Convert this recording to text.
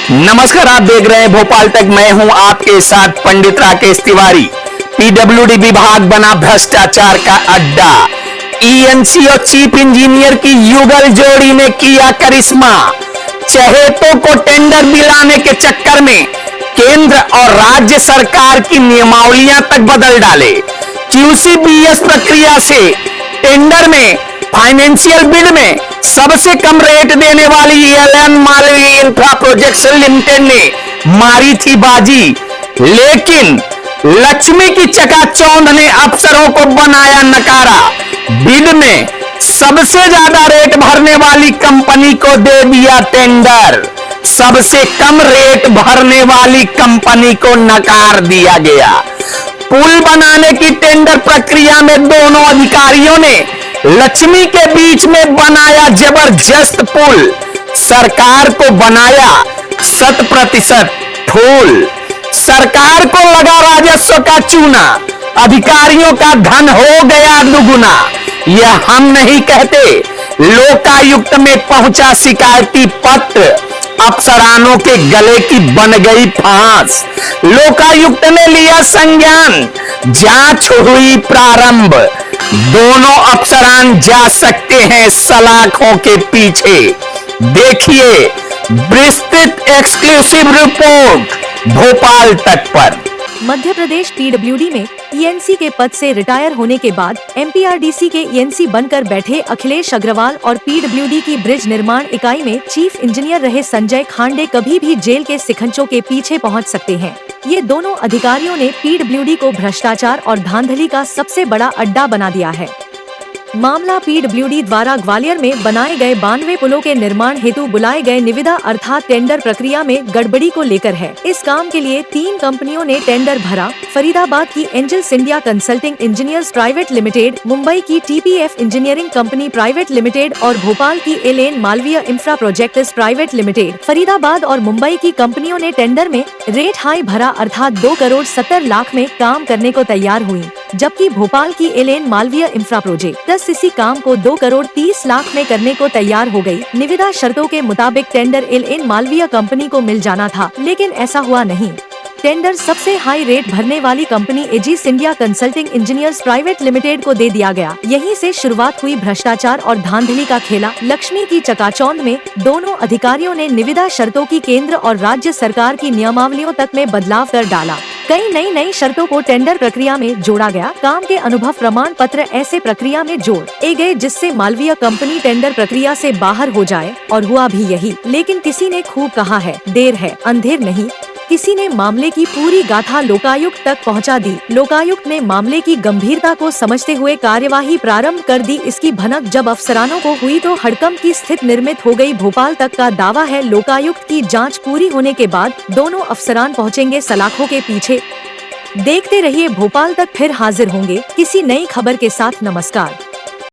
नमस्कार, आप देख रहे हैं भोपाल तक। मैं हूं आपके साथ पंडित राकेश तिवारी। पीडब्ल्यूडी विभाग बना भ्रष्टाचार का अड्डा। ईएनसी और चीफ इंजीनियर की युगल जोड़ी ने किया करिश्मा। चहेतों को टेंडर दिलाने के चक्कर में केंद्र और राज्य सरकार की नियमावलियां तक बदल डाले। क्यूसीबीएस प्रक्रिया से टेंडर में फाइनेंशियल बिड में सबसे कम रेट देने वाली LN. Malviya Infra projects limited ने मारी थी बाजी, लेकिन लक्ष्मी की चकाचौंध ने अफसरों को बनाया नकारा। बिड में सबसे ज्यादा रेट भरने वाली कंपनी को दे दिया टेंडर। सबसे कम रेट भरने वाली कंपनी को नकार दिया गया। पुल बनाने की टेंडर प्रक्रिया में दोनों अधिकारियों ने लक्ष्मी के बीच में बनाया जबरदस्त पुल। सरकार को बनाया 100% फूल। सरकार को लगा राजस्व का चूना, अधिकारियों का धन हो गया दुगुना। यह हम नहीं कहते, लोकायुक्त में पहुंचा शिकायती पत्र, अफसरानों के गले की बन गई फांस। लोकायुक्त ने लिया संज्ञान, जांच हुई प्रारंभ। दोनों अफसरान जा सकते हैं सलाखों के पीछे। देखिए विस्तृत एक्सक्लूसिव रिपोर्ट भोपाल तक पर। मध्य प्रदेश पीडब्ल्यूडी में ईएनसी के पद से रिटायर होने के बाद एमपीआरडीसी के ईएनसी बनकर बैठे अखिलेश अग्रवाल और पीडब्ल्यूडी की ब्रिज निर्माण इकाई में चीफ इंजीनियर रहे संजय खांडे कभी भी जेल के शिकंजों के पीछे पहुंच सकते हैं। ये दोनों अधिकारियों ने पीडब्ल्यूडी को भ्रष्टाचार और धांधली का सबसे बड़ा अड्डा बना दिया है। मामला पीडब्ल्यूडी द्वारा ग्वालियर में बनाए गए 92 पुलों के निर्माण हेतु बुलाए गए निविदा अर्थात टेंडर प्रक्रिया में गड़बड़ी को लेकर है। इस काम के लिए 3 कंपनियों ने टेंडर भरा। फरीदाबाद की Angels India consulting engineers private Limited, Mumbai की TPF Engineering Company Private Limited और भोपाल की LN. Malviya Infra Projects Private Limited. Faridabad और मुंबई की कंपनियों ने टेंडर में रेट हाई भरा अर्थात 2 करोड़ 70 लाख में काम करने को तैयार हुई, जबकि भोपाल की एल.एन. मालवीय इंफ्रा प्रोजेक्ट इसी काम को 2 करोड़ 30 लाख में करने को तैयार हो गई। निविदा शर्तों के मुताबिक टेंडर एल.एन. मालवीय कंपनी को मिल जाना था, लेकिन ऐसा हुआ नहीं। टेंडर सबसे हाई रेट भरने वाली company Aegis India consulting engineers private limited को दे दिया गया। यहीं से शुरुआत हुई भ्रष्टाचार और धांधली का खेला। लक्ष्मी की चकाचौंध में दोनों अधिकारियों ने निविदा शर्तों की केंद्र और राज्य सरकार की नियमावलियों तक में बदलाव कर डाला। कई नई शर्तों को टेंडर प्रक्रिया में जोड़ा गया। काम के अनुभव प्रमाण पत्र ऐसे प्रक्रिया में जोड़े गए जिससे मालवीय कंपनी टेंडर प्रक्रिया से बाहर हो जाए, और हुआ भी यही। लेकिन किसी ने खूब कहा है, देर है अंधेर नहीं। किसी ने मामले की पूरी गाथा लोकायुक्त तक पहुंचा दी। लोकायुक्त ने मामले की गंभीरता को समझते हुए कार्यवाही प्रारंभ कर दी। इसकी भनक जब अफसरानों को हुई तो हड़कंप की स्थिति निर्मित हो गई। भोपाल तक का दावा है, लोकायुक्त की जांच पूरी होने के बाद दोनों अफसरान पहुंचेंगे सलाखों के पीछे। देखते रहिए भोपाल तक, फिर हाजिर होंगे किसी नई खबर के साथ। नमस्कार।